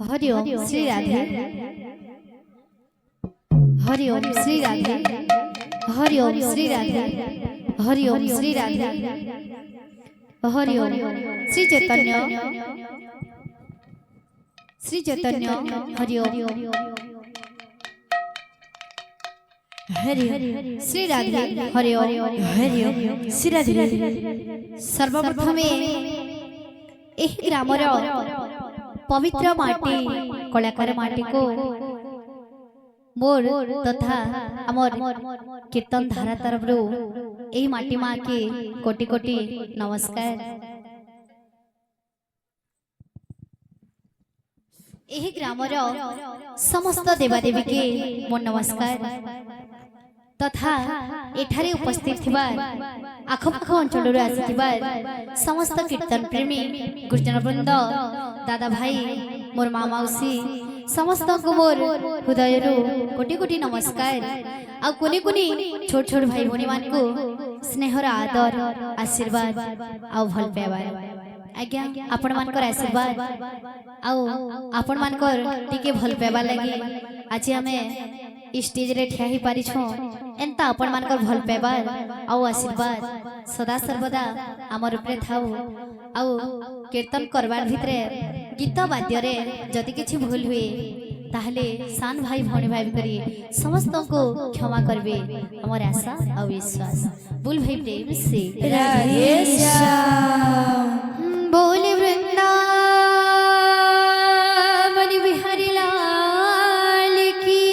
हरि ओम श्री राधे। हरि ओम श्री राधे। हरि ओम श्री राधे। हरि ओम श्री राधे। हरि ओम श्री चैतन्य। श्री चैतन्य हरि ओम। हरि श्री राधे। हरि ओम। हरि ओम श्री राधे। सर्वप्रथमे एही ग्रामर पवित्र माटी कलाकार माटी को मोर तथा अमर कीर्तन धारा तरफ यही माटी माँ के कोटि कोटि नमस्कार। यही ग्रामर समस्त देवादेवी के मोर नमस्कार तथा एठारे उपस्थित थिबा आखपाख अंचल आसिथिबा समस्त कीर्तन प्रेमी गुरुजन वृंद दादा भाई मोर माँ मौसी समस्त को मोर हृदय कोटि कोटि नमस्कार। आ कुनी कुनी छोट छोट भाई भौणी मान को स्नेहर आदर आशीर्वाद आ भल पाइबार आज्ञा आपण मानकर आशीर्वाद आउ आपण मानकर टिके भल पाइबा लगी आज हमें स्टेज रे ठिया ही पारि छो एंता आपण मानकर भल पाइबार आउ आशीर्वाद सदा सर्वदा हमर उपरे थाउ आउ कीर्तन करबार भितरे गीत वाद्य रे जदि किछि भूल हुए ताहले सान भाई भौणी भाई करी समस्त को क्षमा करबे हमर आशा और विश्वास। बोल भाई प्रेम से राधे श्याम। बोल वृंदावन बिहारी लाल की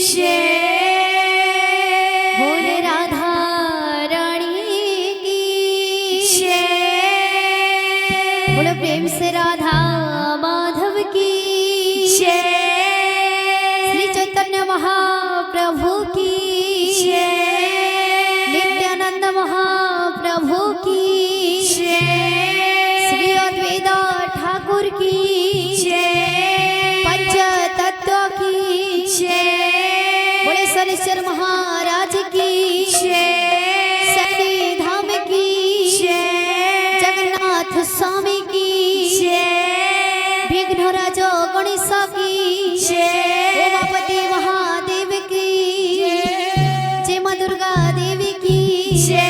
जय। बोल राधा रानी की जय। बोल प्रेम से राधा माधव की जय। श्री चैतन्य महाप्रभु की जय। नित्यानंद महाप्रभु की जय। श्री अद्वैत ठाकुर की जय। पंच तत्व की जय। बोले शनिश्चर महाराज की जय। शनि धाम की जय। जगन्नाथ स्वामी की जय। विघ्नराज गणेश की जय। उमापति महादेव की जय। जय मां दुर्गा देवी की जय।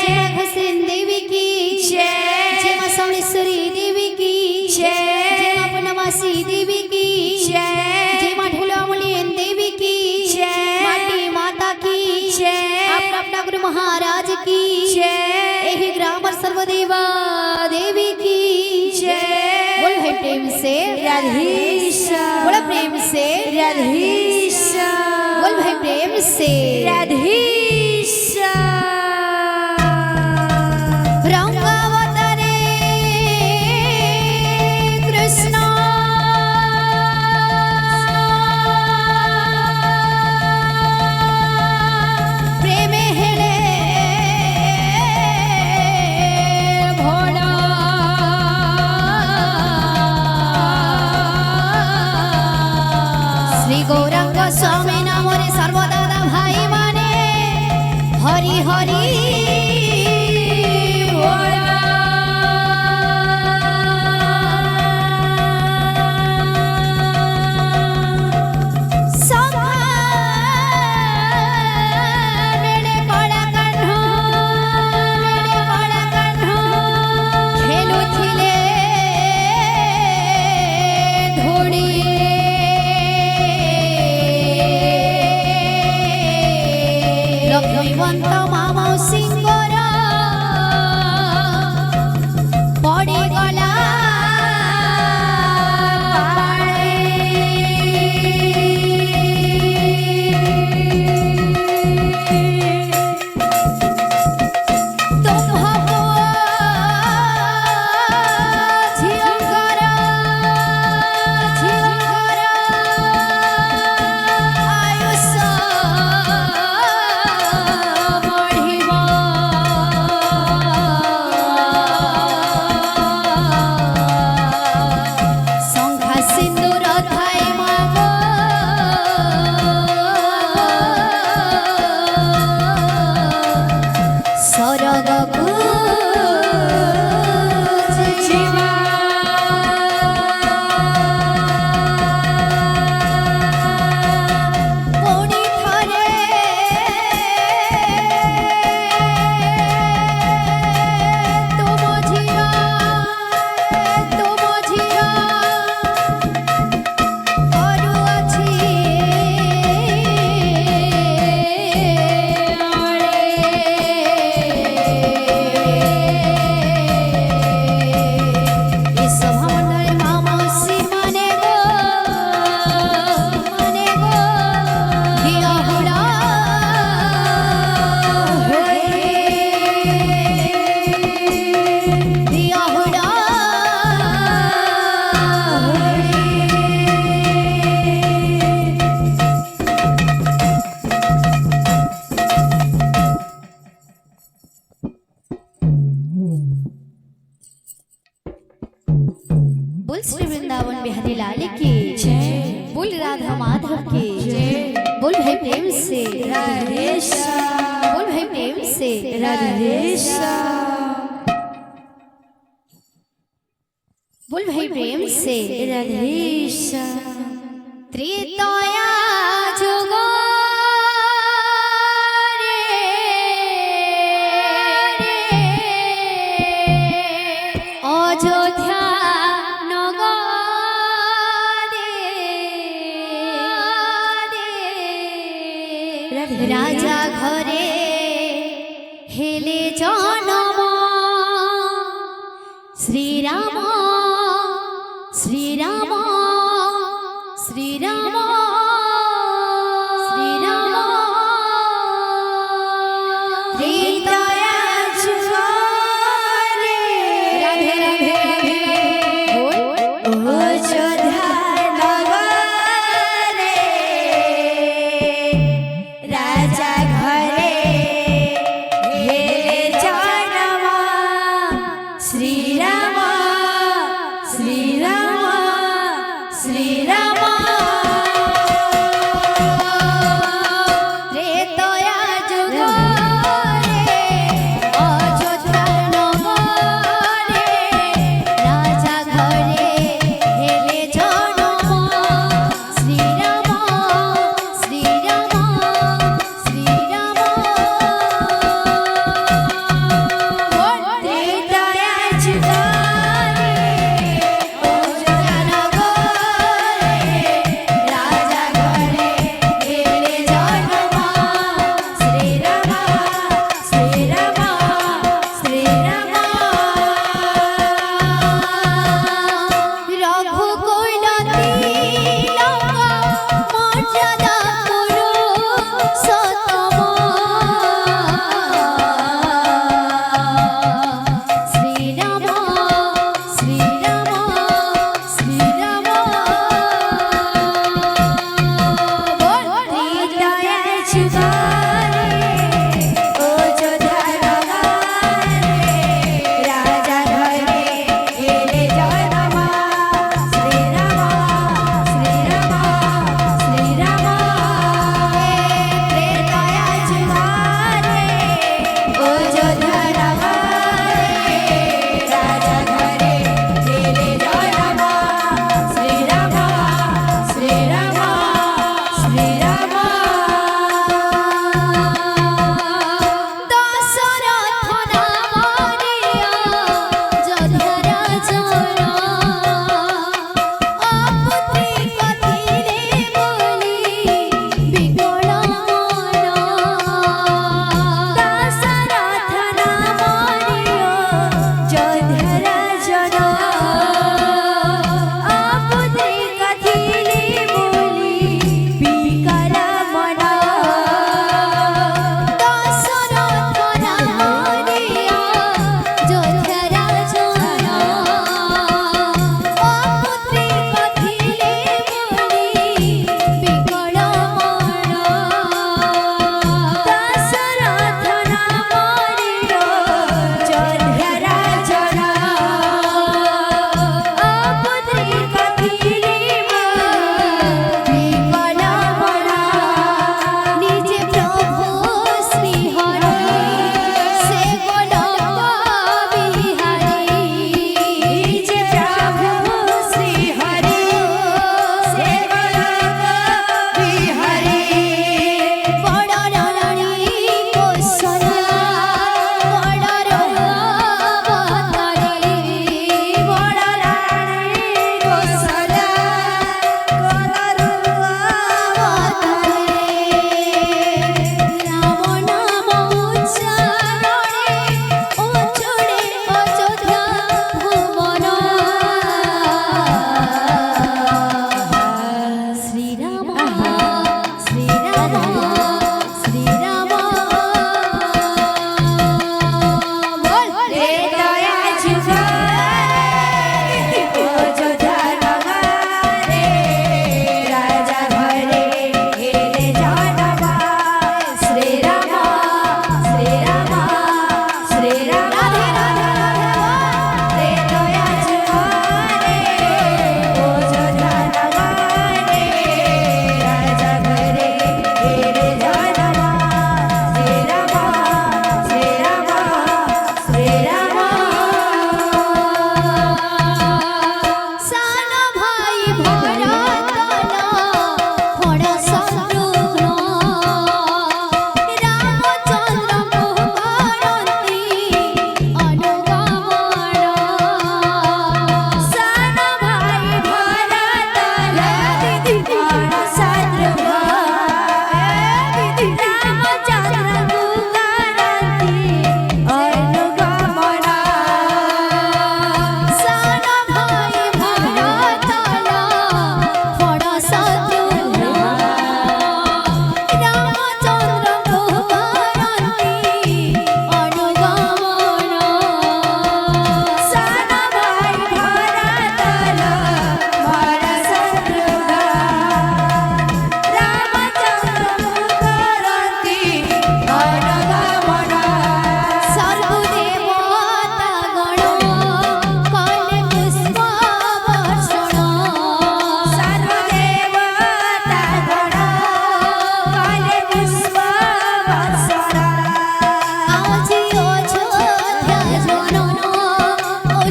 जय मां घसेन देवी की जय। जय मां सावणेश्वरी देवी की जय। जय मां पूर्णमासी देवी की जय। जय मां ढोलामुलीन देवी की जय। माटी माता की जय। अपना अपना गुरु महाराज की जय। एही ग्रामर सर्वदेवा देवी की जय। बोल भाई प्रेम से राधेश्याम। बोल प्रेम से राधेश्याम। बोल भाई प्रेम से राधेश्याम। रंगावतारे कृष्ण प्रेम हेले भोला। श्री गौरांग स्वामी नामरे सर्वदादा भाई माने श्री वृंदावन बिहारी लाल की जय। बोल राधा माधव की जय। बोल भाई प्रेम से राधे श्याम। बोल भाई प्रेम से राधे श्याम। बोल भाई प्रेम से राधे श्याम। त्रितया जुगो अयोध्या नगरे राजा घरे हेले जनम श्रीराम श्रीराम श्रीराम श्रीराम त्रितया जुगोरे राधे राधे राधे बोल अयोध्या नगरे राजा घरे हेले जनम श्रीराम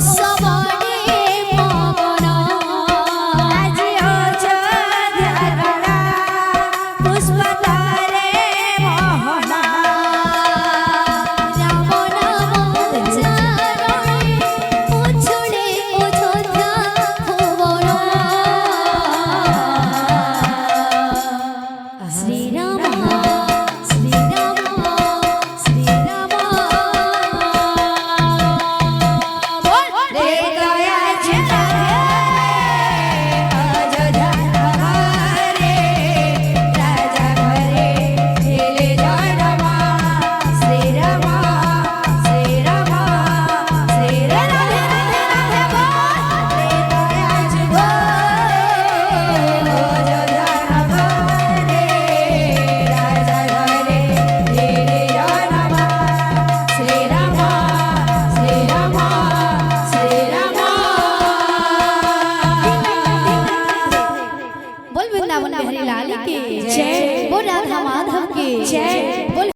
सा